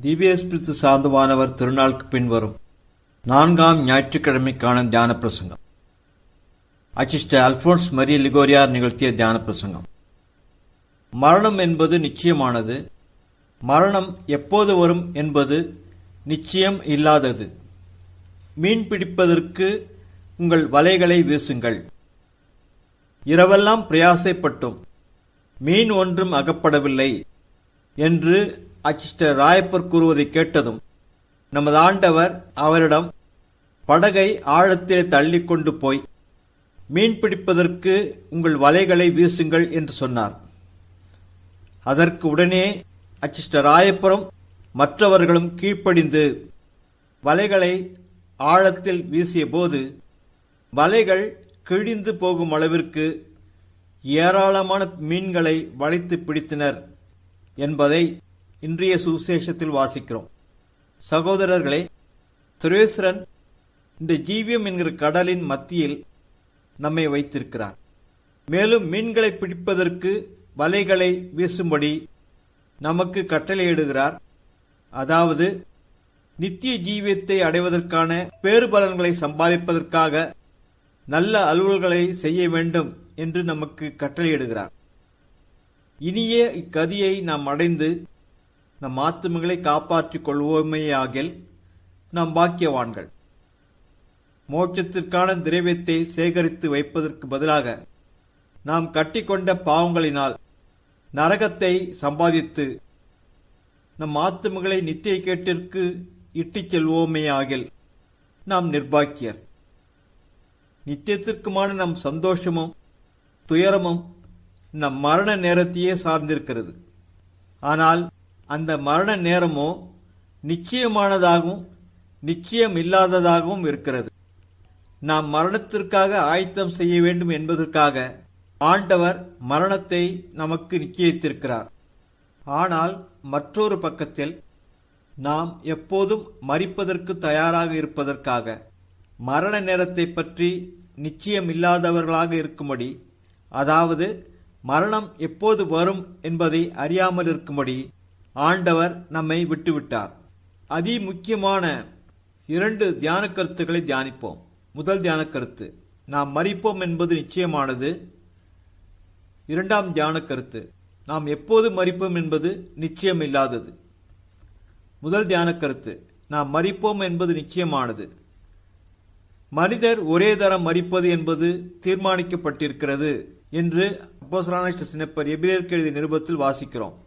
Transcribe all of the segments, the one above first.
திவ்யஸ்பிரித்து சாந்தவானவர் திருநாளுக்கு பின்வரும் 4ஆம் ஞாயிற்றுக்கிழமைக்கான தியான பிரசங்கம். அச்சிஸ்டர் அல்போன்ஸ் மரிய லிகோரியார் நிகழ்த்திய தியான பிரசங்கம். மரணம் என்பது நிச்சயமானது. மரணம் எப்போது வரும் என்பது நிச்சயம் இல்லாதது. மீன் பிடிப்பதற்கு உங்கள் வலைகளை வீசுங்கள். இரவெல்லாம் பிரயாசைப்பட்டும் மீன் ஒன்றும் அகப்படவில்லை என்று அச்சிஸ்டர் ராயப்பர் கூறுவதை கேட்டதும் நமது ஆண்டவர் அவரிடம் படகை ஆழத்திலே தள்ளிக்கொண்டு போய் மீன் பிடிப்பதற்கு உங்கள் வலைகளை வீசுங்கள் என்று சொன்னார். அதற்கு உடனே அச்சிஸ்டர் ராயப்பரும் மற்றவர்களும் கீழ்ப்படிந்து வலைகளை ஆழத்தில் வீசிய போது வலைகள் கிழிந்து போகும் அளவிற்கு ஏராளமான மீன்களை வளைத்து பிடித்தனர் என்பதை இன்றைய சுவிசேஷத்தில் வாசிக்கிறோம். சகோதரர்களே, சர்வேஸ்வரன் இந்த ஜீவியம் என்கிற கடலின் மத்தியில் நம்மை வைத்திருக்கிறார். மேலும் மீன்களை பிடிப்பதற்கு வலைகளை வீசும்படி நமக்கு கட்டளையிடுகிறார். அதாவது நித்திய ஜீவியத்தை அடைவதற்கான பேறுபலன்களை சம்பாதிப்பதற்காக நல்ல அலுவல்களை செய்ய வேண்டும் என்று நமக்கு கட்டளையிடுகிறார். இனிய இக்கதியை நாம் அடைந்து நம் ஆத்துமங்களை காப்பாற்றிக் கொள்வோமேயாகில் நாம் பாக்கியவான்கள். மோட்சத்திற்கான திரவியத்தை சேகரித்து வைப்பதற்கு பதிலாக நாம் கட்டிக்கொண்ட பாவங்களினால் நரகத்தை சம்பாதித்து நம் ஆத்துமகளை நித்திய கேட்டிற்கு இட்டுச் செல்வோமேயாகில் நாம் நிர்பாக்கியர். நித்தியத்திற்குமான நம் சந்தோஷமும் துயரமும் நம் மரண நேரத்தையே சார்ந்திருக்கிறது. ஆனால் அந்த மரண நேரமோ நிச்சயமானதாகவும் நிச்சயம் இல்லாததாகவும் இருக்கிறது. நாம் மரணத்திற்காக ஆயத்தம் செய்ய வேண்டும் என்பதற்காக ஆண்டவர் மரணத்தை நமக்கு நிச்சயித்திருக்கிறார். ஆனால் மற்றொரு பக்கத்தில் நாம் எப்போதும் மரிப்பதற்கு தயாராக இருப்பதற்காக மரண நேரத்தை பற்றி நிச்சயம் இல்லாதவர்களாக இருக்கும்படி, அதாவது மரணம் எப்போது வரும் என்பதை அறியாமல் இருக்கும்படி ஆண்டவர் நம்மை விட்டுவிட்டார். அதி முக்கியமான 2 தியான கருத்துக்களை தியானிப்போம். முதல் தியான கருத்து, நாம் மரிப்போம் என்பது நிச்சயமானது. 2ஆம் தியான கருத்து, நாம் எப்போது மரிப்போம் என்பது நிச்சயம் இல்லாதது. முதல் தியான கருத்து, நாம் மரிப்போம் என்பது நிச்சயமானது. மனிதர் ஒரே தரம் மரிப்பது என்பது தீர்மானிக்கப்பட்டிருக்கிறது என்று அப்போஸ்தலனாகிய சின்னப்பர் எபிரேயருக்கு எழுதிய நிருபத்தில் வாசிக்கிறோம்.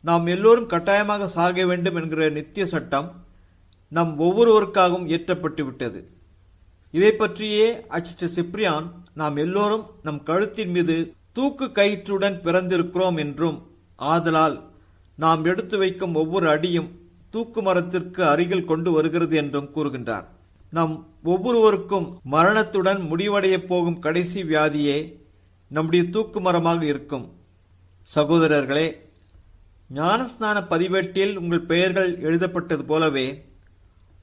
நாம் எல்லோரும் கட்டாயமாக சாக வேண்டும் என்கிற நித்திய சட்டம் நம் ஒவ்வொருவருக்காகவும் இயற்றப்பட்டு விட்டது. இதை பற்றியே அச்சிஸ்டர் சிப்ரியான் நாம் எல்லோரும் நம் கழுத்தின் மீது தூக்கு கயிற்றுடன் பிறந்திருக்கிறோம் என்றும், ஆதலால் நாம் எடுத்து வைக்கும் ஒவ்வொரு அடியும் தூக்கு மரத்திற்கு அருகில் கொண்டு வருகிறது என்றும் கூறுகின்றார். நம் ஒவ்வொருவருக்கும் மரணத்துடன் முடிவடைய போகும் கடைசி வியாதியே நம்முடைய தூக்கு மரமாக இருக்கும். சகோதரர்களே, ஞானஸ்நான பதிவேட்டில் உங்கள் பெயர்கள் எழுதப்பட்டது போலவே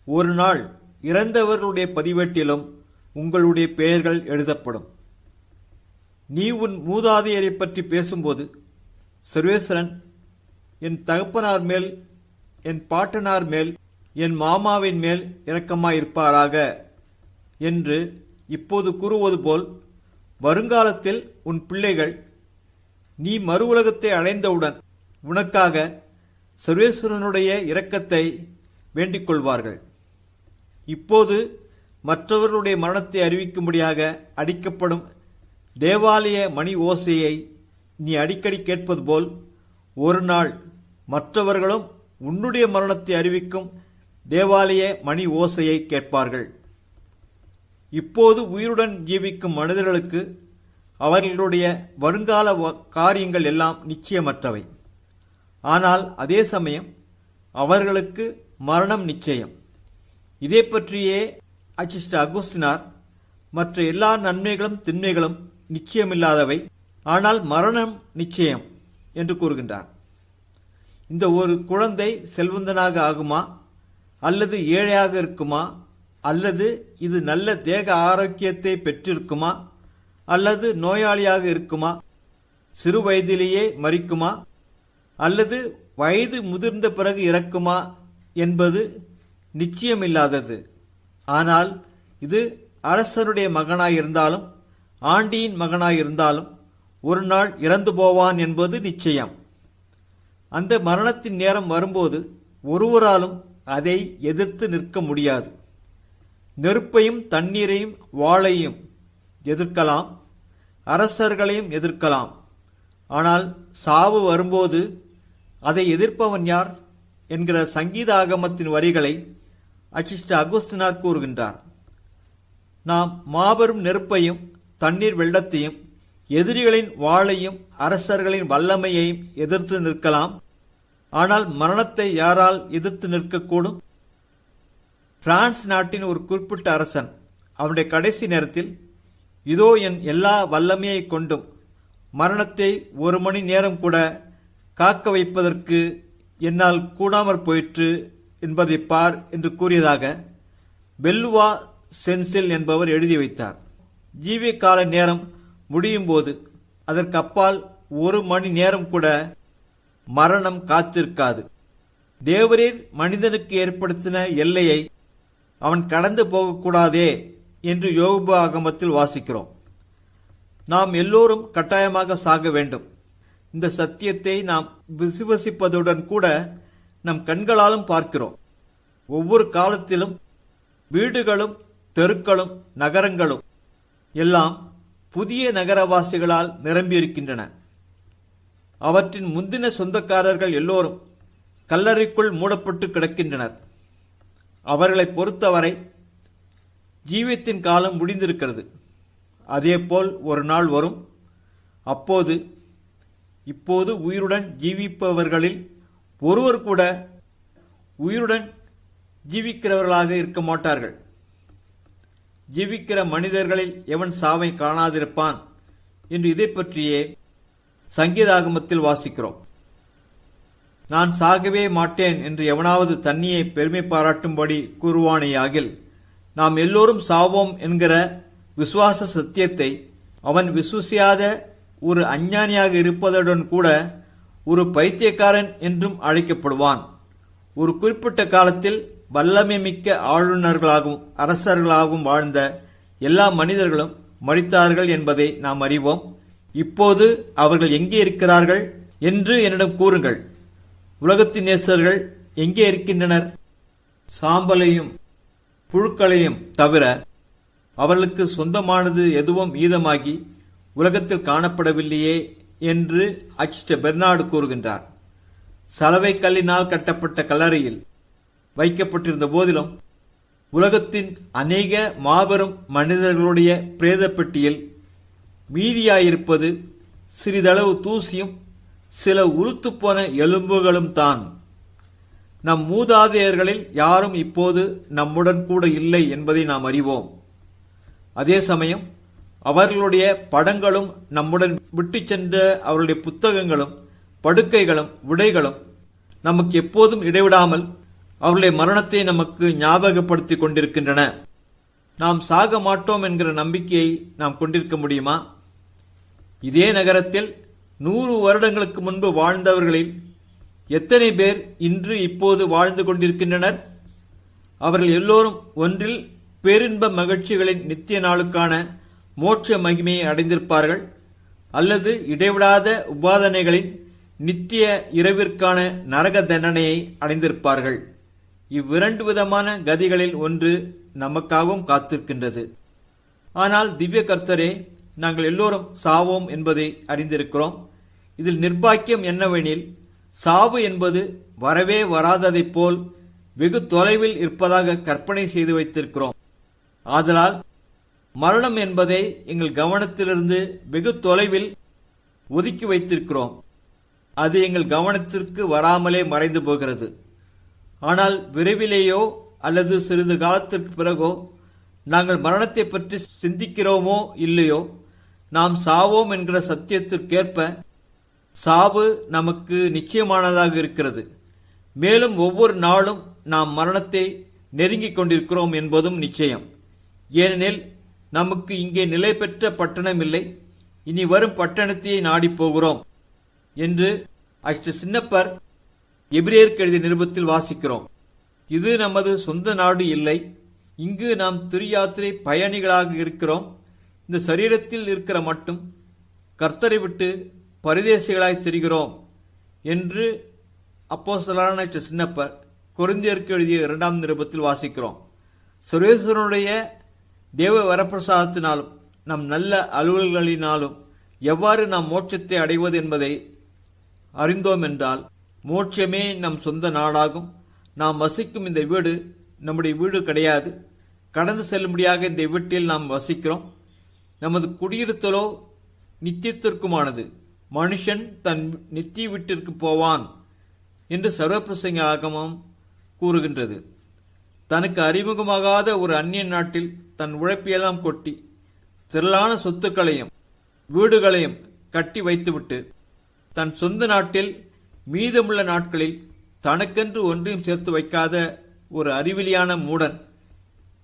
ஒரு நாள் இறந்தவர்களுடைய பதிவேட்டிலும் உங்களுடைய பெயர்கள் எழுதப்படும். நீ உன் மூதாதையரை பற்றி பேசும்போது, சர்வேஸ்வரன் என் தகப்பனார் மேல், என் பாட்டனார் மேல், என் மாமாவின் மேல் இரக்கமாயிருப்பாராக என்று இப்போது கூறுவது போல், வருங்காலத்தில் உன் பிள்ளைகள் நீ மறு உலகத்தை அடைந்தவுடன் உனக்காக சர்வேஸ்வரனுடைய இரக்கத்தை வேண்டிக் கொள்வார்கள். இப்போது மற்றவர்களுடைய மரணத்தை அறிவிக்கும்படியாக அடிக்கப்படும் தேவாலய மணி ஓசையை நீ அடிக்கடி கேட்பது போல், ஒரு நாள் மற்றவர்களும் உன்னுடைய மரணத்தை அறிவிக்கும் தேவாலய மணி ஓசையை கேட்பார்கள். இப்போது உயிருடன் ஜீவிக்கும் மனிதர்களுக்கு அவர்களுடைய வருங்கால காரியங்கள் எல்லாம் நிச்சயமற்றவை. ஆனால் அதே சமயம் அவர்களுக்கு மரணம் நிச்சயம். இதை பற்றியே அச்சிஸ்டர் அகுஸ்தினார் மற்ற எல்லா நன்மைகளும் தின்மைகளும் நிச்சயமில்லாதவை, ஆனால் மரணம் நிச்சயம் என்று கூறுகின்றார். இந்த ஒரு குழந்தை செல்வந்தனாக ஆகுமா, அல்லது ஏழையாக இருக்குமா, அல்லது இது நல்ல தேக ஆரோக்கியத்தை பெற்றிருக்குமா, அல்லது நோயாளியாக இருக்குமா, சிறு வயதிலேயே மரிக்குமா, அல்லது வயது முதிர்ந்த பிறகு இறக்குமா என்பது நிச்சயமில்லாதது. ஆனால் இது அரசருடைய மகனாயிருந்தாலும் ஆண்டியின் மகனாயிருந்தாலும் ஒரு நாள் இறந்து போவான் என்பது நிச்சயம். அந்த மரணத்தின் நேரம் வரும்போது ஒருவராலும் அதை எதிர்த்து நிற்க முடியாது. நெருப்பையும் தண்ணீரையும் வாளையும் எதிர்க்கலாம், அரசர்களையும் எதிர்க்கலாம். ஆனால் சாவு வரும்போது அதை எதிர்ப்பவன் யார் என்கிற சங்கீத ஆகமத்தின் வரிகளை அச்சிஷ்ட அகுஸ்தினார் கூறுகின்றார். நாம் மாபெரும் நெருப்பையும் தண்ணீர் வெள்ளத்தையும் எதிரிகளின் வாளையும் அரசர்களின் வல்லமையையும் எதிர்த்து நிற்கலாம். ஆனால் மரணத்தை யாரால் எதிர்த்து நிற்கக்கூடும்? பிரான்ஸ் நாட்டின் ஒரு குறிப்பிட்ட அரசன் அவனுடைய கடைசி நேரத்தில், இதோ என் எல்லா வல்லமையை கொண்டும் மரணத்தை 1 மணி நேரம் கூட காக்க வைப்பதற்கு என்னால் கூடாமற் போயிற்று என்பதை பார் என்று கூறியதாக பெல்லுவா சென்சில் என்பவர் எழுதி வைத்தார். ஜீவிய கால நேரம் முடியும் போது அதற்கு அப்பால் 1 மணி நேரம் கூட மரணம் காத்திருக்காது. தேவரீர் மனிதனுக்கு ஏற்படுத்தின எல்லையை அவன் கடந்து போகக்கூடாதே என்று யோபு ஆகமத்தில் வாசிக்கிறோம். நாம் எல்லோரும் கட்டாயமாக சாக வேண்டும். இந்த சத்தியத்தை நாம் விசுவசிப்பதுடன் கூட நம் கண்களாலும் பார்க்கிறோம். ஒவ்வொரு காலத்திலும் வீடுகளும் தெருக்களும் நகரங்களும் எல்லாம் புதிய நகரவாசிகளால் நிரம்பியிருக்கின்றன. அவற்றின் முந்தின சொந்தக்காரர்கள் எல்லோரும் கல்லறைக்குள் மூடப்பட்டு கிடக்கின்றனர். அவர்களை பொறுத்தவரை ஜீவியத்தின் காலம் முடிந்திருக்கிறது. அதேபோல் ஒரு நாள் வரும், அப்போது இப்போது உயிருடன் ஜீவிப்பவர்களில் ஒருவர் கூட உயிருடன் ஜீவிக்கிறவர்களாக இருக்க மாட்டார்கள். ஜீவிக்கிற மனிதர்களில் எவன் சாவை காணாதிருப்பான் என்று இதை பற்றியே சங்கீதாகமத்தில் வாசிக்கிறோம். நான் சாகவே மாட்டேன் என்று எவனாவது தன்னையே பெருமை பாராட்டும்படி கூறுவானேயாகில் நாம் எல்லோரும் சாவோம் என்கிற விசுவாச சத்தியத்தை அவன் விசுவசியாத ஒரு அஞ்ஞானியாக இருப்பதுடன் கூட ஒரு பைத்தியக்காரன் என்றும் அழைக்கப்படுவான். ஒரு குறிப்பிட்ட காலத்தில் வல்லமை மிக்க ஆளுநர்களாகவும் அரசர்களாகவும் வாழ்ந்த எல்லா மனிதர்களும் மரித்தார்கள் என்பதை நாம் அறிவோம். இப்போது அவர்கள் எங்கே இருக்கிறார்கள் என்று என்னிடம் கூறுங்கள். உலகத்தின் நேசர்கள் எங்கே இருக்கின்றனர்? சாம்பலையும் புழுக்களையும் தவிர அவர்களுக்கு சொந்தமானது எதுவும் ஈதமாகி உலகத்தில் காணப்படவில்லையே என்று அச்சிஷ்ட பெர்னார்டு கூறுகின்றார். சலவை கல்லினால் கட்டப்பட்ட கல்லறையில் வைக்கப்பட்டிருந்த போதிலும் உலகத்தின் அநேக மாபெரும் மனிதர்களுடைய பிரேத பெட்டியில் மீதியாயிருப்பது சிறிதளவு தூசியும் சில உருத்துப்போன எலும்புகளும் தான். நம் மூதாதையர்களில் யாரும் இப்போது நம்முடன் கூட இல்லை என்பதை நாம் அறிவோம். அதே சமயம் அவர்களுடைய படங்களும் நம்முடன் விட்டு சென்ற அவருடைய புத்தகங்களும் படுக்கைகளும் உடைகளும் நமக்கு எப்போதும் இடைவிடாமல் அவருடைய மரணத்தை நமக்கு ஞாபகப்படுத்திக் கொண்டிருக்கின்றன. நாம் சாக மாட்டோம் என்கிற நம்பிக்கையை நாம் கொண்டிருக்க முடியுமா? இதே நகரத்தில் 100 வருடங்களுக்கு முன்பு வாழ்ந்தவர்களில் எத்தனை பேர் இன்று இப்போது வாழ்ந்து கொண்டிருக்கின்றனர்? அவர்கள் எல்லோரும் ஒன்றில் பேரின்ப மகிழ்ச்சிகளின் நித்திய நாளுக்கான மோட்ச மகிமையை அடைந்திருப்பார்கள், அல்லது இடைவிடாத உபாதனைகளின் நித்திய இரவிற்கான நரக தண்டனையை அடைந்திருப்பார்கள். இவ்விரண்டு விதமான கதிகளில் ஒன்று நமக்காகவும் காத்திருக்கின்றது. ஆனால் திவ்ய கர்த்தரே, நாங்கள் எல்லோரும் சாவோம் என்பதை அறிந்திருக்கிறோம். இதில் நிர்பாக்கியம் என்னவெனில், சாவு என்பது வரவே வராததைப் போல் வெகு தொலைவில் இருப்பதாக கற்பனை செய்து வைத்திருக்கிறோம். ஆதலால் மரணம் என்பதை எங்கள் கவனத்திலிருந்து வெகு தொலைவில் ஒதுக்கி வைத்திருக்கிறோம். அது எங்கள் கவனத்திற்கு வராமலே மறைந்து போகிறது. ஆனால் விரைவிலேயோ அல்லது சிறிது காலத்திற்கு பிறகோ நாங்கள் மரணத்தை பற்றி சிந்திக்கிறோமோ இல்லையோ, நாம் சாவோம் என்கிற சத்தியத்திற்கேற்ப சாவு நமக்கு நிச்சயமானதாக இருக்கிறது. மேலும் ஒவ்வொரு நாளும் நாம் மரணத்தை நெருங்கிக் கொண்டிருக்கிறோம் என்பதும் நிச்சயம். ஏனெனில் நமக்கு இங்கே நிலை பெற்ற பட்டணம் இல்லை, இனி வரும் பட்டணத்தையே நாடி போகிறோம் என்று அஷ்ட சின்னப்பர் எபிரேயருக்கு எழுதிய நிருபத்தில் வாசிக்கிறோம். இது நமது சொந்த நாடு இல்லை. இங்கு நாம் திரியாத்திரை பயணிகளாக இருக்கிறோம். இந்த சரீரத்தில் இருக்கிற மட்டும் கர்த்தரை விட்டு பரதேசிகளாய் திரிகிறோம் என்று அப்போஸ்தலனான சின்னப்பர் கொரிந்தியருக்கு எழுதிய 2ஆம் நிருபத்தில் வாசிக்கிறோம். சர்வேஸ்வரனுடைய தேவ வரப்பிரசாதத்தினாலும் நம் நல்ல அலுவல்களினாலும் எவ்வாறு நாம் மோட்சத்தை அடைவது என்பதை அறிந்தோம் என்றால், மோட்சமே நம் சொந்த நாடாகும். நாம் வசிக்கும் இந்த வீடு நம்முடைய வீடு கிடையாது. கடந்து செல்லும்படியாக இந்த வீட்டில் நாம் வசிக்கிறோம். நமது குடியிருத்தலோ நித்தியத்திற்குமானது. மனுஷன் தன் நித்திய வீட்டிற்கு போவான் என்று சர்வப்பிரசங்க ஆகமம் கூறுகின்றது. தனக்கு அறிமுகமாகாத ஒரு அந்நிய நாட்டில் தன் உழைப்பையெல்லாம் கொட்டி திரளான சொத்துக்களையும் வீடுகளையும் கட்டி வைத்துவிட்டு தன் சொந்த நாட்டில் மீதமுள்ள நாட்களில் தனக்கென்று ஒன்றையும் சேர்த்து வைக்காத ஒரு அறிவிலியான மூடன்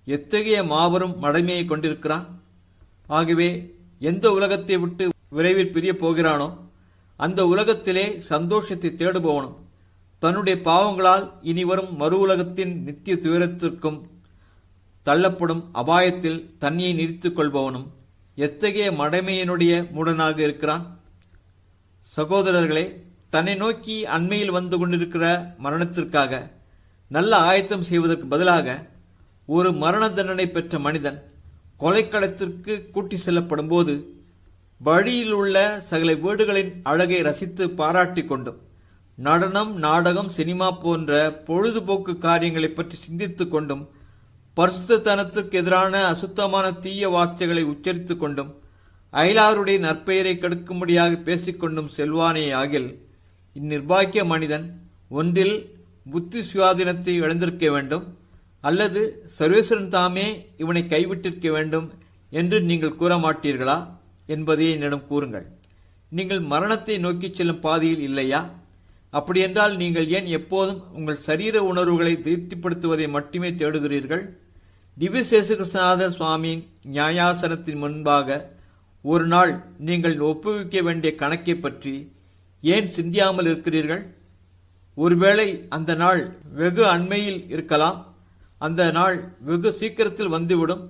எத்தகைய மாபெரும் மடமையை கொண்டிருக்கிறான். ஆகவே எந்த உலகத்தை விட்டு விரைவில் பிரிய போகிறானோ அந்த உலகத்திலே சந்தோஷத்தை தேடுபவனும் தன்னுடைய பாவங்களால் இனிவரும் மறு உலகத்தின் நித்திய துயரத்திற்கும் தள்ளப்படும் அபாயத்தில் தன்னை நிறுத்திக் கொள்பவனும் எத்தகைய மடமையினுடைய மூடனாக இருக்கிறான். சகோதரர்களே, தன்னை நோக்கி அண்மையில் வந்து கொண்டிருக்கிற மரணத்திற்காக நல்ல ஆயத்தம் செய்வதற்கு பதிலாக ஒரு மரண தண்டனை பெற்ற மனிதன் கொலைக்களத்திற்கு கூட்டி செல்லப்படும் போது வழியில் உள்ள சகல வீடுகளின் அழகை ரசித்து பாராட்டிக் கொண்டும் நடனம், நாடகம், சினிமா போன்ற பொழுதுபோக்கு காரியங்களை பற்றி சிந்தித்துக் கொண்டும் பரிசுத்தனத்திற்கு எதிரான அசுத்தமான தீய வார்த்தைகளை உச்சரித்துக் கொண்டும் அயலாருடைய நற்பெயரை கெடுக்கும்படியாக பேசிக்கொண்டும் செல்வானே ஆகில் இந்நிர்பாக்கிய மனிதன் ஒன்றில் புத்தி சுயாதீனத்தை இழந்திருக்க வேண்டும், அல்லது சர்வேஸ்வரன் தாமே இவனை கைவிட்டிருக்க வேண்டும் என்று நீங்கள் கூற மாட்டீர்களா என்பதை என்னிடம் கூறுங்கள். நீங்கள் மரணத்தை நோக்கி செல்லும் பாதையில் இல்லையா? அப்படியென்றால் நீங்கள் ஏன் எப்போதும் உங்கள் சரீர உணர்வுகளை திருப்திப்படுத்துவதை மட்டுமே தேடுகிறீர்கள்? திவ்யசேஷகிருஷ்ணநாதர் சுவாமியின் நியாயாசனத்தின் முன்பாக ஒரு நாள் நீங்கள் ஒப்புவிக்க வேண்டிய கணக்கை பற்றி ஏன் சிந்தியாமல் இருக்கிறீர்கள்? ஒருவேளை அந்த நாள் வெகு அண்மையில் இருக்கலாம். அந்த நாள் வெகு சீக்கிரத்தில் வந்துவிடும்.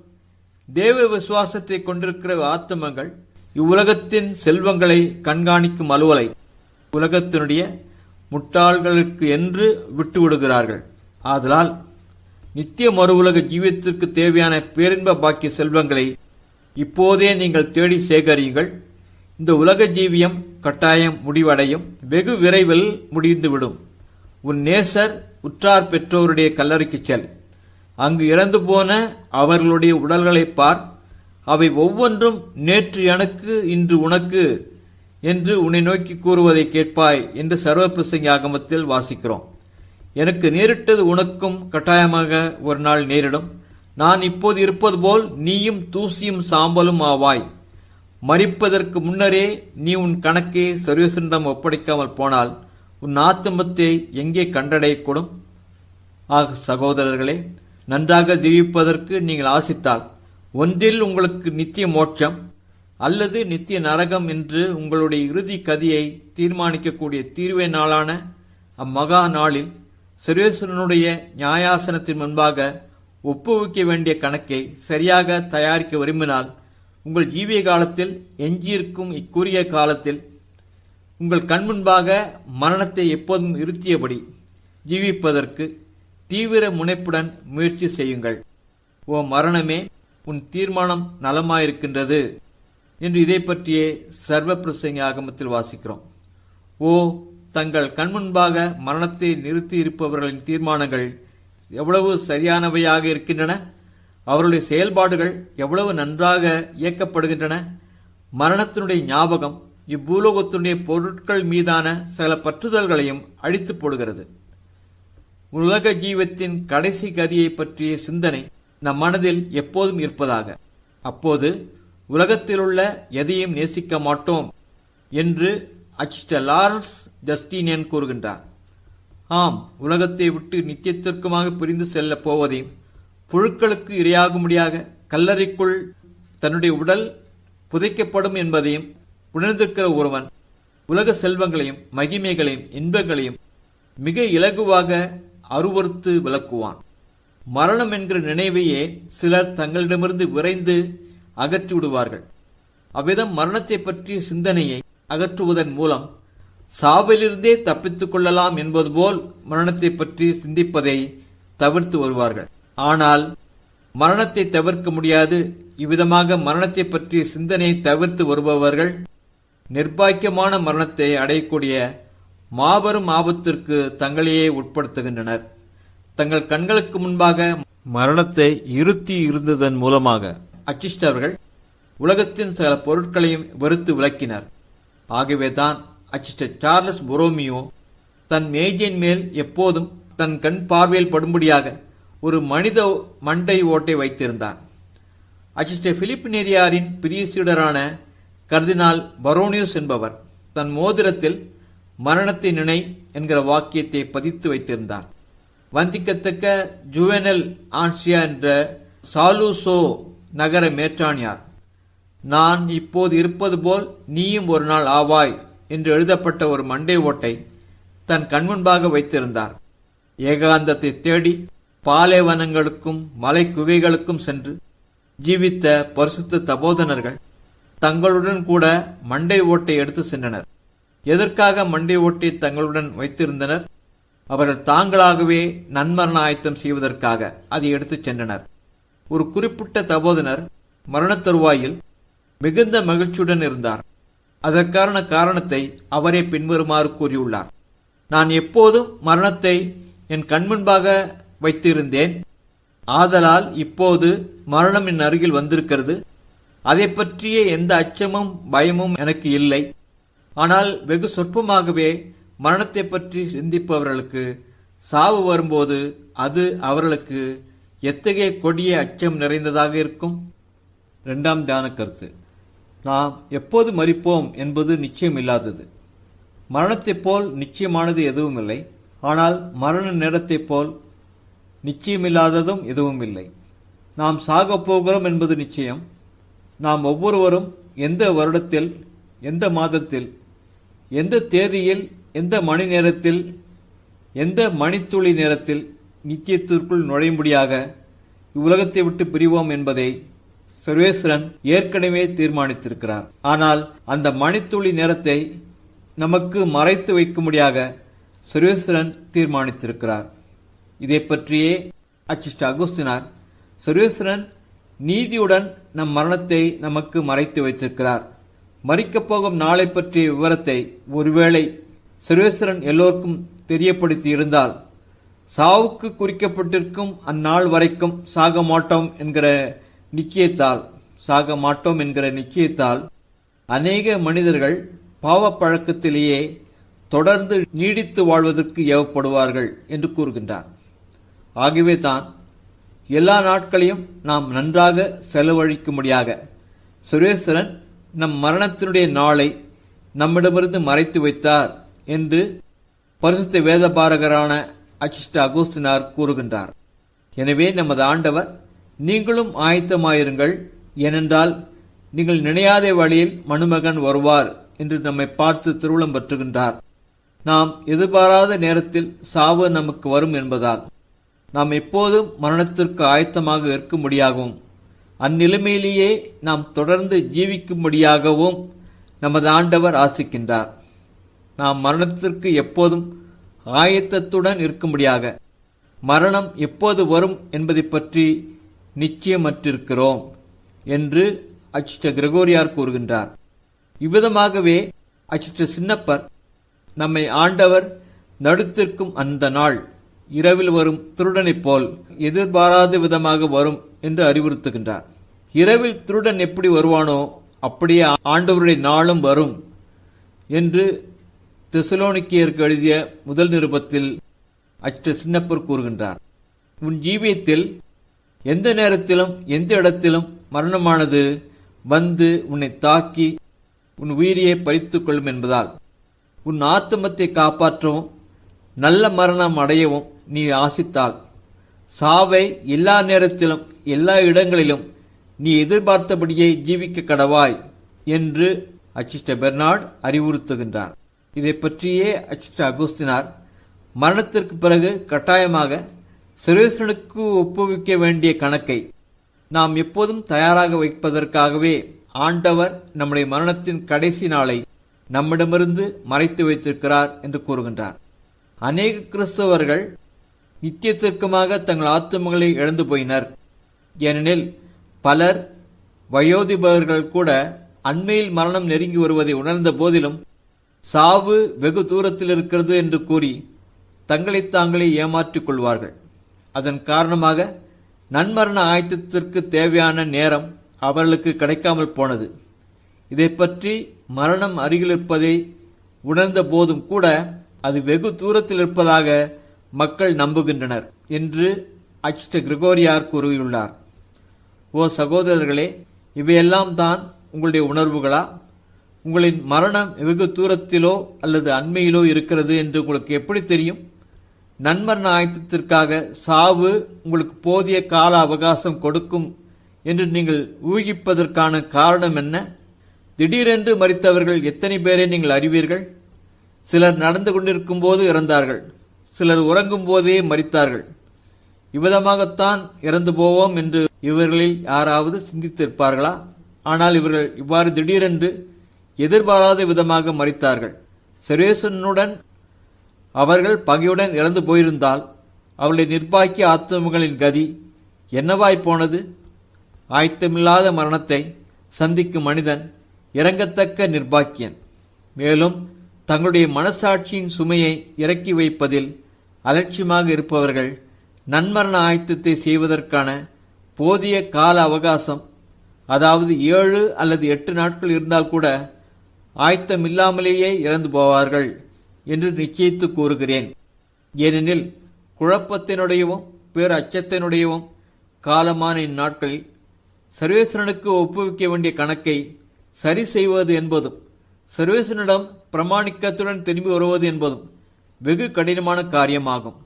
தேவ விசுவாசத்தை கொண்டிருக்கிற ஆத்துமங்கள் இவ்வுலகத்தின் செல்வங்களை கண்காணிக்கும் அலுவலை உலகத்தினுடைய முட்டாள்களுக்கு என்று விட்டுவிடுகிறார்கள். ஆதலால் நித்திய மறு உலக ஜீவியத்திற்கு தேவையான பேரின்ப பாக்கிய செல்வங்களை இப்போதே நீங்கள் தேடி சேகரியுங்கள். இந்த உலக ஜீவியம் கட்டாயம் முடிவடையும். வெகு விரைவில் முடிந்துவிடும். உன் நேசர் உற்றார் பெற்றோருடைய கல்லறைக்கு செல். அங்கு இறந்து போன அவர்களுடைய உடல்களை பார். அவை ஒவ்வொன்றும் நேற்று எனக்கு இன்று உனக்கு என்று உன்னை நோக்கி கூறுவதை கேட்பாய் என்று சர்வப்பிரசங்க ஆகமத்தில் வாசிக்கிறோம். எனக்கு நேரிட்டது உனக்கும் கட்டாயமாக ஒரு நாள் நேரிடும். நான் இப்போது இருப்பது போல் நீயும் தூசியும் சாம்பலும் ஆவாய். மரிப்பதற்கு முன்னரே நீ உன் கணக்கை சர்வேசனிடம் ஒப்படைக்காமல் போனால் உன் ஆத்துமத்தை எங்கே கண்டடையக்கூடும்? ஆக சகோதரர்களே, நன்றாக ஜீவிப்பதற்கு நீங்கள் ஆசித்தால் ஒன்றில் உங்களுக்கு நித்திய மோட்சம் அல்லது நித்திய நரகம் என்று உங்களுடைய இறுதி கதியை தீர்மானிக்கக்கூடிய தீர்வை நாளான அம்மகா நாளில் சர்வேஸ்வரனுடைய நியாயாசனத்தின் முன்பாக ஒப்புவிக்க வேண்டிய கணக்கை சரியாக தயாரிக்க விரும்பினால் உங்கள் ஜீவிய காலத்தில் எஞ்சியிருக்கும் இக்குறுகிய காலத்தில் உங்கள் கண் முன்பாக மரணத்தை எப்போதும் இருத்தியபடி ஜீவிப்பதற்கு தீவிர முனைப்புடன் முயற்சி செய்யுங்கள். ஓ மரணமே, உன் தீர்மானம் நலமாயிருக்கின்றது என்று இதை பற்றியே சர்வ பிரசங்க ஆகமத்தில் வாசிக்கிறோம். ஓ, தங்கள் கண் முன்பாக மரணத்தை நிறுத்தி இருப்பவர்களின் தீர்மானங்கள் எவ்வளவு சரியானவையாக இருக்கின்றன! அவருடைய செயல்பாடுகள் எவ்வளவு நன்றாக இயக்கப்படுகின்றன! மரணத்தினுடைய ஞாபகம் இப்பூலோகத்தினுடைய பொருட்கள் மீதான சில பற்றுதல்களையும் அழித்து போடுகிறது. உலக ஜீவத்தின் கடைசி கதியை பற்றிய சிந்தனை நம் மனதில் எப்போதும் இருப்பதாக. அப்போது உலகத்திலுள்ள எதையும் நேசிக்க மாட்டோம் என்று அச்சிஸ்டர் லாரன்ஸ் ஜஸ்டினியன் கூறுகின்றார். ஆம், உலகத்தை விட்டு நித்தியத்திற்குமாக பிரிந்து செல்ல போவதையும் புழுக்களுக்கு இரையாகும்படியாக கல்லறைக்குள் தன்னுடைய உடல் புதைக்கப்படும் என்பதையும் உணர்ந்திருக்கிற ஒருவன் உலக செல்வங்களையும் மகிமைகளையும் இன்பங்களையும் மிக இலகுவாக அருவறுத்து விளக்குவான். மரணம் என்கிற நினைவையே சிலர் தங்களிடமிருந்து விரைந்து அகற்றி விடுவார்கள். அவ்விதம் மரணத்தை பற்றிய சிந்தனையை அகற்றுவதன் மூலம் சாவிலிருந்தே தப்பித்துக் கொள்ளலாம் என்பது போல் மரணத்தை பற்றி சிந்திப்பதை தவிர்த்து வருவார்கள். ஆனால் மரணத்தை தவிர்க்க முடியாது. இவ்விதமாக மரணத்தை பற்றிய சிந்தனையை தவிர்த்து வருபவர்கள் நிர்பாக்கியமான மரணத்தை அடையக்கூடிய மாபெரும் ஆபத்திற்கு தங்களையே உட்படுத்துகின்றனர். தங்கள் கண்களுக்கு முன்பாக மரணத்தை இருத்தி இருந்ததன் மூலமாக அச்சிஷ்டர்கள் உலகத்தின் சில பொருட்களையும் வெறுத்து விளக்கினர். ஆகவேதான் அச்சிஸ்டர் சார்லஸ் பொரோமியோ தன் மேஜையின் மேல் எப்போதும் தன் கண் பார்வையில் படும்படியாக ஒரு மனித மண்டை ஓட்டை வைத்திருந்தார். அச்சிஸ்டர் பிலிப் நேரியாரின் பிரிய சீடரான கர்தினால் பரோனியூஸ் என்பவர் தன் மோதிரத்தில் மரணத்தை நினை என்கிற வாக்கியத்தை பதித்து வைத்திருந்தார். வந்திக்கத்தக்க ஜுவெனல் ஆன்சியா என்ற சாலூசோ நகர மேற்றானியார் நான் இப்போது இருப்பது போல் நீயும் ஒரு நாள் ஆவாய் என்று எழுதப்பட்ட ஒரு மண்டை ஓட்டை தன் கண்முன்பாக வைத்திருந்தார். ஏகாந்தத்தை தேடி பாலைவனங்களுக்கும் மலை குகைகளுக்கும் சென்று ஜீவித்த பரிசுத்த தபோதனர்கள் தங்களுடன் கூட மண்டை ஓட்டை எடுத்து சென்றனர். எதற்காக மண்டை ஓட்டை தங்களுடன் வைத்திருந்தனர்? அவர்கள் தாங்களாகவே நன்மரண ஆயத்தம் செய்வதற்காக அதை எடுத்துச் சென்றனர். ஒரு குறிப்பிட்ட தபோதனர் மரண தருவாயில் மிகுந்த மகிழ்ச்சியுடன் இருந்தார். அதற்கான காரணத்தை அவரே பின்வருமாறு கூறியுள்ளார். நான் எப்போதும் மரணத்தை என் கண்முன்பாக வைத்திருந்தேன். ஆதலால் இப்போது மரணம் என் அருகில் வந்திருக்கிறது. அதை பற்றிய எந்த அச்சமும் பயமும் எனக்கு இல்லை. ஆனால் வெகு சொற்பமாகவே மரணத்தை பற்றி சிந்திப்பவர்களுக்கு சாவு வரும்போது அது அவர்களுக்கு எத்தகைய கொடிய அச்சம் நிறைந்ததாக இருக்கும். 2ஆம் தியான கருத்து. நாம் எப்போது மரிப்போம் என்பது நிச்சயம் இல்லாதது. மரணத்தைப் போல் நிச்சயமானது எதுவும் இல்லை. ஆனால் மரண நேரத்தைப் போல் நிச்சயமில்லாததும் எதுவும் இல்லை. நாம் சாகப் போகிறோம் என்பது நிச்சயம். நாம் ஒவ்வொருவரும் எந்த வருடத்தில், எந்த மாதத்தில், எந்த தேதியில், எந்த மணி நேரத்தில், எந்த மணித்துளி நேரத்தில் நித்தியத்திற்குள் நுழையும்படியாக இவ்வுலகத்தை விட்டு பிரிவோம் என்பதை சர்வேஸ்வரன் ஏற்கனவே தீர்மானித்திருக்கிறார். ஆனால் அந்த மணித்துளி நேரத்தை நமக்கு மறைத்து வைக்கும்படியாக சர்வேஸ்வரன் தீர்மானித்திருக்கிறார். இதை பற்றியே அச்சிஸ்டர் அகுஸ்தினார் சர்வேஸ்வரன் நீதியுடன் நம் மரணத்தை நமக்கு மறைத்து வைத்திருக்கிறார். மரிக்கப் போகும் நாளை பற்றிய விவரத்தை ஒருவேளை சர்வேஸ்வரன் எல்லோருக்கும் தெரியப்படுத்தி இருந்தால் சாவுக்கு குறிக்கப்பட்டிருக்கும் அந்நாள் வரைக்கும் சாக மாட்டோம் என்கிற நிச்சயத்தால் அநேக மனிதர்கள் பாவப்பழக்கத்திலேயே தொடர்ந்து நீடித்து வாழ்வதற்கு ஏவப்படுவார்கள் என்று கூறுகின்றார். ஆகவே தான் எல்லா நாட்களையும் நாம் நன்றாக செலவழிக்கும்படியாக சர்வேஸ்வரன் நம் மரணத்தினுடைய நாளை நம்மிடமிருந்து மறைத்து வைத்தார் என்று பரிசுத்த வேதபாரகரான அச்சிஸ்டர் அகுஸ்தினார் கூறுகின்றார். எனவே நமது ஆண்டவர் நீங்களும் ஆயத்தமாயிருங்கள், ஏனென்றால் நீங்கள் நினையாத வழியில் மனுமகன் வருவார் என்று நம்மை பார்த்து திருவுளம் பற்றுகின்றார். நாம் எதிர்பாராத நேரத்தில் சாவு நமக்கு வரும் என்பதால் நாம் எப்போதும் மரணத்திற்கு ஆயத்தமாக இருக்கும்படியாகவும் அந்நிலைமையிலேயே நாம் தொடர்ந்து ஜீவிக்கும்படியாகவும் நமது ஆண்டவர் ஆசிக்கின்றார். நாம் மரணத்திற்கு எப்போதும் ஆயத்தத்துடன் இருக்கும்படியாக மரணம் எப்போது வரும் என்பதை பற்றி நிச்சயமற்றிருக்கிறோம் என்று அச்சிஸ்டர் கிரகோரியார் கூறுகின்றார். இவ்விதமாகவே அச்சிஸ்டர் சின்னப்பர் நம்மை ஆண்டவர் நடுத்திருக்கும் அந்த நாள் இரவில் வரும் திருடனைப் போல் எதிர்பாராத விதமாக வரும் என்று அறிவுறுத்துகின்றார். இரவில் திருடன் எப்படி வருவானோ அப்படியே ஆண்டவருடைய நாளும் வரும் என்று தெசலோனிக்கேயருக்கு எழுதிய முதல் நிருபத்தில் அச்சிஸ்டர் சின்னப்பர் கூறுகின்றார். உன் ஜீவியத்தில் எந்த நேரத்திலும் எந்த இடத்திலும் மரணமானது வந்து உன்னை தாக்கி உன் உயிரியை பறித்துக் கொள்ளும் என்பதால் உன் ஆத்துமத்தை காப்பாற்றவும் நல்ல மரணம் அடையவும் நீ ஆசித்தால் சாவை எல்லா நேரத்திலும் எல்லா இடங்களிலும் நீ எதிர்பார்த்தபடியே ஜீவிக்க கடவாய் என்று அச்சிஸ்டர் பெர்னார்ட் அறிவுறுத்துகின்றார். இதை பற்றியே அச்சிஸ்டர் அகுஸ்தினார் மரணத்திற்கு பிறகு கட்டாயமாக சர்வேஸ்வரனுக்கு ஒப்புவிக்க வேண்டிய கணக்கை நாம் எப்போதும் தயாராக வைப்பதற்காகவே ஆண்டவர் நம்முடைய மரணத்தின் கடைசி நாளை நம்மிடமிருந்து மறைத்து வைத்திருக்கிறார் என்று கூறுகின்றார். அநேக கிறிஸ்தவர்கள் நித்தியத்திற்குமாக தங்கள் ஆத்துமங்களை இழந்து போயினர். ஏனெனில் பலர் வயோதிபர்கள் கூட அண்மையில் மரணம் நெருங்கி வருவதை உணர்ந்த போதிலும் சாவு வெகு தூரத்தில் இருக்கிறது என்று கூறி தங்களை தாங்களே ஏமாற்றிக் கொள்வார்கள். அதன் காரணமாக நன்மரண ஆயத்தத்திற்கு தேவையான நேரம் அவர்களுக்கு கிடைக்காமல் போனது. இதை பற்றி மரணம் அருகில் இருப்பதை உணர்ந்த போதும் கூட அது வெகு தூரத்தில் இருப்பதாக மக்கள் நம்புகின்றனர் என்று அச்சிட்ட கிரிகோரியார் கூறியுள்ளார். ஓ சகோதரர்களே, இவையெல்லாம் தான் உங்களுடைய உணர்வுகளா? உங்களின் மரணம் வெகு தூரத்திலோ அல்லது அண்மையிலோ இருக்கிறது என்று உங்களுக்கு எப்படி தெரியும்? நன்மரண ஆயத்தத்திற்காக சாவு உங்களுக்கு போதிய கால அவகாசம் கொடுக்கும் என்று நீங்கள் ஊகிப்பதற்கான காரணம் என்ன? திடீரென்று மரித்தவர்கள் எத்தனை பேரை நீங்கள் அறிவீர்கள்? சிலர் நடந்து கொண்டிருக்கும் போது இறந்தார்கள், சிலர் உறங்கும் போதே மரித்தார்கள். இவ்விதமாகத்தான் இறந்து போவோம் என்று இவர்களில் யாராவது சிந்தித்திருப்பார்களா? ஆனால் இவர்கள் இவ்வாறு திடீரென்று எதிர்பாராத விதமாக மரித்தார்கள். சர்வேஸ்வரனுடன் அவர்கள் பகையுடன் இறந்து போயிருந்தால் அவருடைய நிர்பாக்கிய ஆத்மங்களின் கதி என்னவாய் போனது? ஆயத்தமில்லாத மரணத்தை சந்திக்கும் மனிதன் இறங்கத்தக்க நிர்பாக்கியன். மேலும் தங்களுடைய மனசாட்சியின் சுமையை இறக்கி வைப்பதில் அலட்சியமாக இருப்பவர்கள் நன்மரண ஆயத்தத்தை செய்வதற்கான போதிய கால அவகாசம், அதாவது 7 அல்லது 8 நாட்கள் இருந்தால் கூட ஆயத்தம் இல்லாமலேயே இறந்து போவார்கள் என்று நிச்சயித்து கூறுகிறேன். ஏனெனில் குழப்பத்தினுடையவும் பேர் அச்சத்தினுடையவும் காலமான இந்நாட்களில் சர்வேஸ்வரனுக்கு ஒப்புவிக்க வேண்டிய கணக்கை சரி செய்வது என்பதும் சர்வேஸ்வரனிடம் பிரமாணிக்கத்துடன் திரும்பி வருவது என்பதும் வெகு கடினமான காரியமாகும்.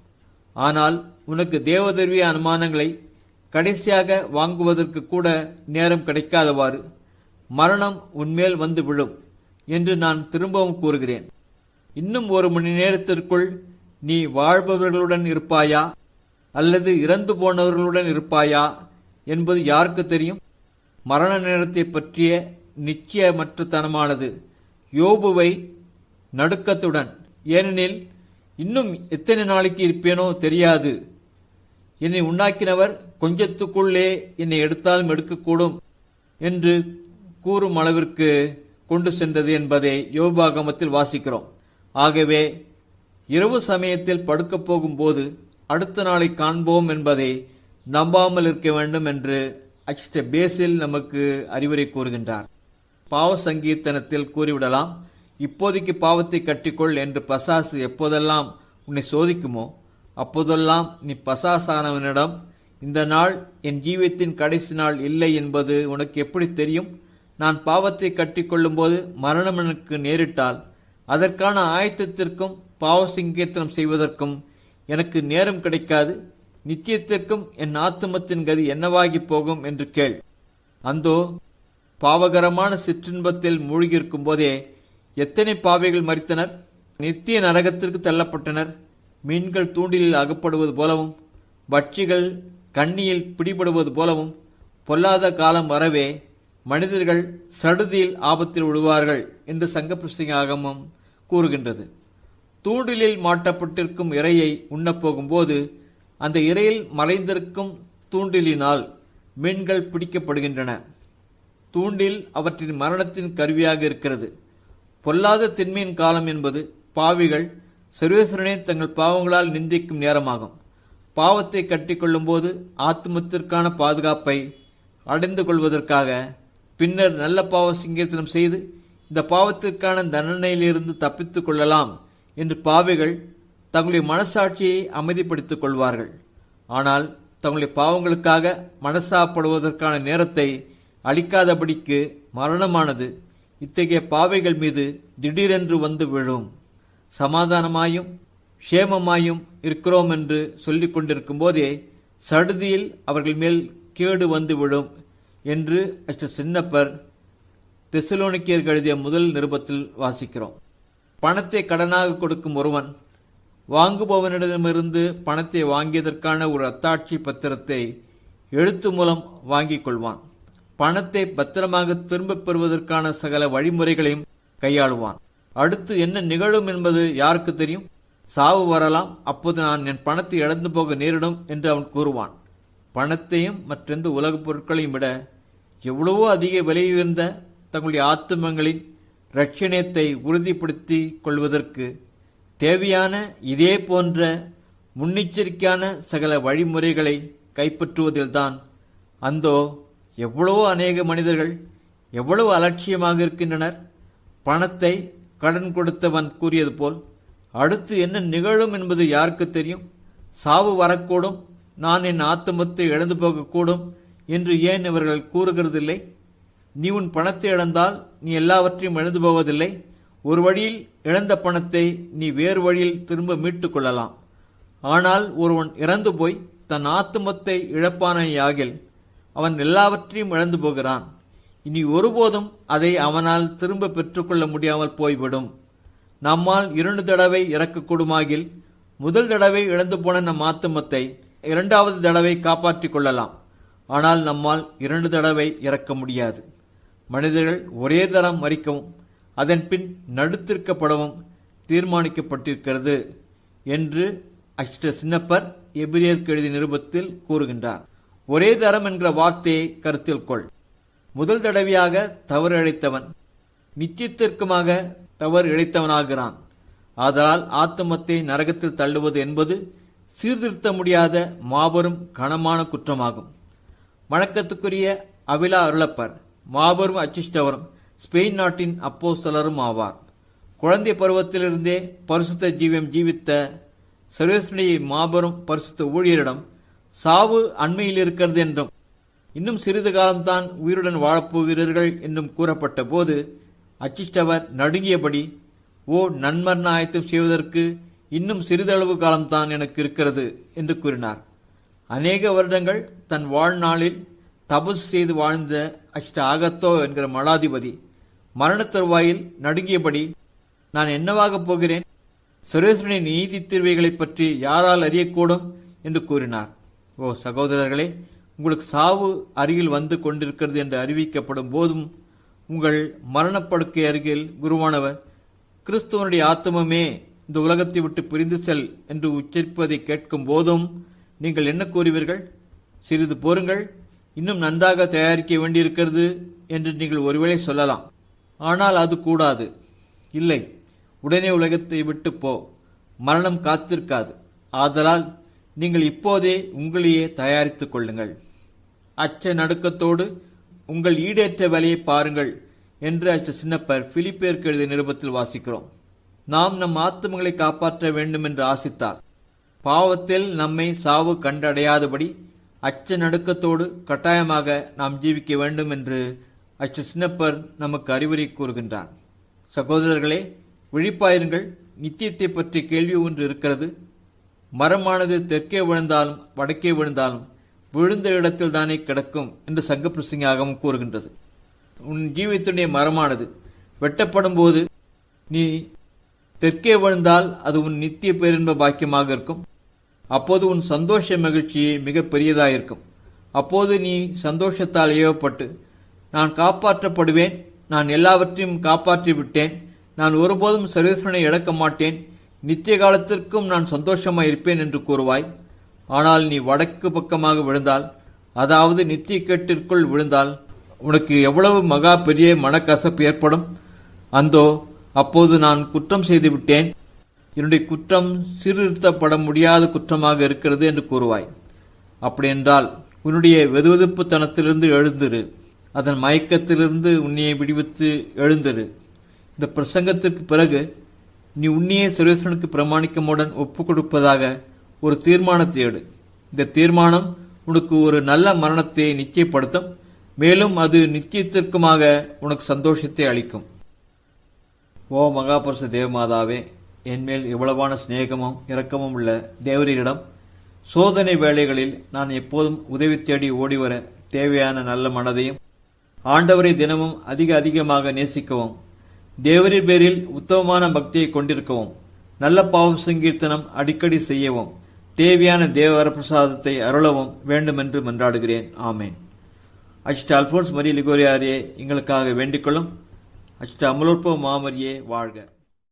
ஆனால் உனக்கு தேவதர்விய அனுமானங்களை கடைசியாக வாங்குவதற்கு கூட நேரம் கிடைக்காதவாறு மரணம் உன்மேல் வந்து விழும் என்று நான் திரும்பவும் கூறுகிறேன். இன்னும் 1 மணி நேரத்திற்குள் நீ வாழ்பவர்களுடன் இருப்பாயா அல்லது இறந்து போனவர்களுடன் இருப்பாயா என்பது யாருக்கு தெரியும்? மரண நேரத்தை பற்றிய நிச்சயமற்றத்தனமானது யோபுவை நடுக்கத்துடன், ஏனெனில் இன்னும் எத்தனை நாளைக்கு இருப்பேனோ தெரியாது, என்னை உண்டாக்கினவர் கொஞ்சத்துக்குள்ளே என்னை எடுத்தாலும் எடுக்கக்கூடும் என்று கூறும் அளவிற்கு கொண்டு சென்றது என்பதை யோபாகமத்தில் வாசிக்கிறோம். ஆகவே இரவு சமயத்தில் படுக்கப் போகும்போது அடுத்த நாளை காண்போம் என்பதை நம்பாமல் இருக்க வேண்டும் என்று அச்சிட்ட பேசில் நமக்கு அறிவுரை கூறுகின்றார். பாவ சங்கீர்த்தனத்தில் கூறிவிடலாம், இப்போதைக்கு பாவத்தை கட்டிக்கொள் என்று பசாசு எப்போதெல்லாம் உன்னை சோதிக்குமோ அப்போதெல்லாம் நீ பசாசானவனிடம், இந்த நாள் என் ஜீவியத்தின் கடைசி நாள் இல்லை என்பது உனக்கு எப்படி தெரியும்? நான் பாவத்தை கட்டிக்கொள்ளும் போது மரணம் எனக்கு நேரிட்டால் அதற்கான ஆயத்தத்திற்கும் பாவ சங்கீர்த்தனம் செய்வதற்கும் எனக்கு நேரம் கிடைக்காது. நித்தியத்திற்கும் என் ஆத்துமத்தின் கதி என்னவாகி போகும் என்று கேள். அந்தோ பாவகரமான சிற்றின்பத்தில் மூழ்கியிருக்கும் போதே எத்தனை பாவிகள் மரித்தனர், நித்திய நரகத்திற்கு தள்ளப்பட்டனர். மீன்கள் தூண்டிலில் அகப்படுவது போலவும் பட்சிகள் கண்ணியில் பிடிபடுவது போலவும் பொல்லாத காலம் வரவே மனிதர்கள் சடுதியில் ஆபத்தில் விடுவார்கள் என்று சங்கப்பிரசங்காகமம் கூறுகின்றது. தூண்டிலில் மாட்டப்பட்டிருக்கும் இரையை உண்ணப்போகும்போது அந்த இரையில் மறைந்திருக்கும் தூண்டிலினால் மீன்கள் பிடிக்கப்படுகின்றன. தூண்டில் அவற்றின் மரணத்தின் கருவியாக இருக்கிறது. பொல்லாத திண்மையின் காலம் என்பது பாவிகள் சர்வேஸ்வரனை தங்கள் பாவங்களால் நிந்திக்கும் நேரமாகும். பாவத்தை கட்டிக்கொள்ளும் போது ஆத்மத்திற்கான பாதுகாப்பை அடைந்து கொள்வதற்காக பின்னர் நல்ல பாவ சங்கீர்த்தனம் செய்து இந்த பாவத்திற்கான தண்டனையிலிருந்து தப்பித்துக் கொள்ளலாம் என்று பாவிகள் தங்களுடைய மனசாட்சியை அமைதிப்படுத்திக் கொள்வார்கள். ஆனால் தங்களுடைய பாவங்களுக்காக மனசாப்படுவதற்கான நேரத்தை அளிக்காதபடிக்கு மரணமானது இத்தகைய பாவிகள் மீது திடீரென்று வந்து விழும். சமாதானமாயும் க்ஷேமமாயும் இருக்கிறோம் என்று சொல்லிக் கொண்டிருக்கும் போதே சடுதியில் அவர்கள் மேல் கேடு வந்து விழும் என்று சின்னப்பர் தெசலோனிக்கேயருக்கு எழுதிய முதல் நிருபத்தில் வாசிக்கிறோம். பணத்தை கடனாக கொடுக்கும் ஒருவன் வாங்குபவனிடமிருந்து பணத்தை வாங்கியதற்கான ஒரு அத்தாட்சி பத்திரத்தை எழுத்து மூலம் வாங்கிக் கொள்வான். பணத்தை பத்திரமாக திரும்பப் பெறுவதற்கான சகல வழிமுறைகளையும் கையாளுவான். அடுத்து என்ன நிகழும் என்பது யாருக்கு தெரியும்? சாவு வரலாம், அப்போது நான் என் பணத்தை இழந்து போக நேரிடும் என்று அவன் கூறுவான். பணத்தையும் மற்றெந்த உலகப் பொருட்களையும் விட எவ்வளவோ அதிக விலையுயர்ந்த தங்களுடைய ஆத்துமங்களின் இரட்சணியத்தை உறுதிப்படுத்திக் கொள்வதற்கு தேவையான இதே போன்ற முன்னெச்சரிக்கையான சகல வழிமுறைகளை கைப்பற்றுவதில்தான் அந்தோ எவ்வளவோ அநேக மனிதர்கள் எவ்வளவு அலட்சியமாக இருக்கின்றனர். பணத்தை கடன் கொடுத்தவன் கூறியது போல் அடுத்து என்ன நிகழும் என்பது யாருக்கு தெரியும்? சாவு வரக்கூடும், நான் என் ஆத்துமத்தை இழந்து போகக்கூடும் என்று ஏன் இவர்கள் கூறுகிறதில்லை? நீ உன் பணத்தை இழந்தால் நீ எல்லாவற்றையும் இழந்து போவதில்லை. ஒரு வழியில் இழந்த பணத்தை நீ வேறு வழியில் திரும்ப மீட்டுக் கொள்ளலாம். ஆனால் ஒருவன் இறந்து போய் தன் ஆத்துமத்தை இழப்பானையாகில் அவன் எல்லாவற்றையும் இழந்து போகிறான். இனி ஒருபோதும் அதை அவனால் திரும்ப பெற்றுக்கொள்ள முடியாமல் போய்விடும். நம்மால் 2 தடவை இறக்கக்கூடுமாகில் முதல் தடவை இழந்து போன நம் ஆத்துமத்தை 2வது தடவை காப்பாற்றிக் கொள்ளலாம். ஆனால் நம்மால் 2 தடவை இறக்க முடியாது. மனிதர்கள் ஒரே தரம் மரிக்கவும் அதன் பின் நடுத்திருக்கப்படவும் தீர்மானிக்கப்பட்டிருக்கிறது என்று அஷ்ட சின்னப்பர் எபிரேயருக்கு எழுதிய நிருபத்தில் கூறுகின்றார். ஒரே தரம் என்கிற வார்த்தையை கருத்தில் கொள். முதல் தடவையாக தவறு இழைத்தவன் நிச்சயத்திற்குமாக தவறு இழைத்தவனாகிறான். ஆதலால் ஆத்துமத்தை நரகத்தில் தள்ளுவது என்பது சீர்திருத்த முடியாத மாபெரும் கனமான குற்றமாகும். வணக்கத்துக்குரிய அவிலா அருளப்பர் மாபெரும் அச்சிஷ்டவரும் ஸ்பெயின் நாட்டின் அப்போஸ்தலரும் ஆவார். குழந்தை பருவத்திலிருந்தே பரிசுத்த ஜீவியம் ஜீவித்த சர்வேஸ்வரனுடைய மாபெரும் பரிசுத்த ஊழியரிடம் சாவு அண்மையில் இருக்கிறது என்றும் இன்னும் சிறிது காலம்தான் உயிருடன் வாழப்போகிறீர்கள் என்றும் கூறப்பட்ட போது அச்சிஷ்டவர் நடுங்கியபடி, ஓ நன்மரண ஆயத்தம் செய்வதற்கு இன்னும் சிறிதளவு காலம்தான் எனக்கு இருக்கிறது என்று கூறினார். அநேக வருடங்கள் தன் வாழ்நாளில் தபசு செய்து வாழ்ந்த அஷ்ட ஆகத்தோ என்கிற மடாதிபதி மரண தருவாயில் நடுங்கியபடி, நான் என்னவாகப் போகிறேன்? சுரேஸ்வரனின் நீதி தீர்வைகளை பற்றி யாரால் அறியக்கூடும் என்று கூறினார். ஓ சகோதரர்களே, உங்களுக்கு சாவு அருகில் வந்து கொண்டிருக்கிறது என்று அறிவிக்கப்படும் போதும் உங்கள் மரணப்படுக்கை அருகில் குருவானவர் கிறிஸ்துவனுடைய ஆத்மமே இந்த உலகத்தை விட்டு பிரிந்து செல் என்று உச்சரிப்பதை கேட்கும் போதும் நீங்கள் என்ன கூறுவீர்கள்? சிறிது பொறுங்கள், இன்னும் நன்றாக தயாரிக்க வேண்டியிருக்கிறது என்று நீங்கள் ஒருவேளை சொல்லலாம். ஆனால் அது கூடாது. இல்லை, உடனே உலகத்தை விட்டு போ, மரணம் காத்திருக்காது. ஆதலால் நீங்கள் இப்போதே உங்களையே தயாரித்துக் கொள்ளுங்கள். அச்ச நடுக்கத்தோடு உங்கள் ஈடேற்ற வேலையை பாருங்கள் என்று அச்ச சின்னப்பர் பிலிப்பியருக்கு எழுதிய நிருபத்தில் வாசிக்கிறோம். நாம் நம் ஆத்துமங்களை காப்பாற்ற வேண்டும் என்று ஆசித்தார் பாவத்தில் நம்மை சாவு கண்டடையாதபடி அச்ச நடுக்கத்தோடு கட்டாயமாக நாம் ஜீவிக்க வேண்டும் என்று அச்ச சின்னப்பர் நமக்கு அறிவுரை கூறுகின்றார். சகோதரர்களே, விழிப்பாயிருங்கள். நித்தியத்தை பற்றி கேள்வி ஒன்று இருக்கிறது. மரமானது தெற்கே விழுந்தாலும் வடக்கே விழுந்தாலும் விழுந்த இடத்தில் தானே கிடக்கும் என்று சங்க பிரசங்கியாகவும் கூறுகின்றது. உன் ஜீவியத்துடைய மரமானது வெட்டப்படும் போது நீ தெற்கே விழுந்தால் அது உன் நித்திய பேரின்ப பாக்கியமாக இருக்கும். அப்போது உன் சந்தோஷ மகிழ்ச்சியே மிக பெரியதாயிருக்கும். அப்போது நீ சந்தோஷத்தால் ஏவப்பட்டு, நான் காப்பாற்றப்படுவேன், நான் எல்லாவற்றையும் காப்பாற்றி விட்டேன், நான் ஒருபோதும் சர்வேஸ்வரனை இழக்க மாட்டேன், நித்திய காலத்திற்கும் நான் சந்தோஷமாய் இருப்பேன் என்று கூறுவாய். ஆனால் நீ வடக்கு பக்கமாக விழுந்தால், அதாவது நித்திய கேட்டிற்குள் விழுந்தால் உனக்கு எவ்வளவு மகா பெரிய மனக்கசப்பு ஏற்படும். அந்தோ அப்போது நான் குற்றம் செய்து விட்டேன், என்னுடைய குற்றம் சீர்திருத்தப்பட முடியாத குற்றமாக இருக்கிறது என்று கூறுவாய். அப்படியென்றால் உன்னுடைய வெதுவெதுப்புத்தனத்திலிருந்து எழுந்திரு, அதன் மயக்கத்திலிருந்து உன்னையை விடுவித்து எழுந்திரு. இந்த பிரசங்கத்திற்கு பிறகு நீ உன்னையே சர்வேஸ்வரனுக்கு பிரமாணிக்கமுடன் ஒப்புக் கொடுப்பதாக ஒரு தீர்மானத்தை எடு. இந்த தீர்மானம் உனக்கு ஒரு நல்ல மரணத்தை நிச்சயப்படுத்தும். மேலும் அது நிச்சயத்திற்குமாக உனக்கு சந்தோஷத்தை அளிக்கும். ஓ மகாபுருஷ தேவமாதாவே, என்மேல் இவ்வளவான சிநேகமும் இரக்கமும் உள்ள தேவரிடம் சோதனை வேளைகளில் நான் எப்போதும் உதவி தேடி ஓடிவர தேவையான நல்ல மனதையும், ஆண்டவரை தினமும் அதிகமாக நேசிக்கவும், தேவரின் பேரில் உத்தமமான பக்தியை கொண்டிருக்கவும், நல்ல பாவ சங்கீர்த்தனம் அடிக்கடி செய்யவும் தேவையான தேவ வரப்பிரசாதத்தை அருளவும் வேண்டுமென்று மன்றாடுகிறேன். ஆமேன். அச்சிட்ட அல்போன்ஸ் மரிய லிகோரியாரே எங்களுக்காக வேண்டிக்கொள்ளும். அச்சிட்ட அமலோற்ப மாமரியே வாழ்க.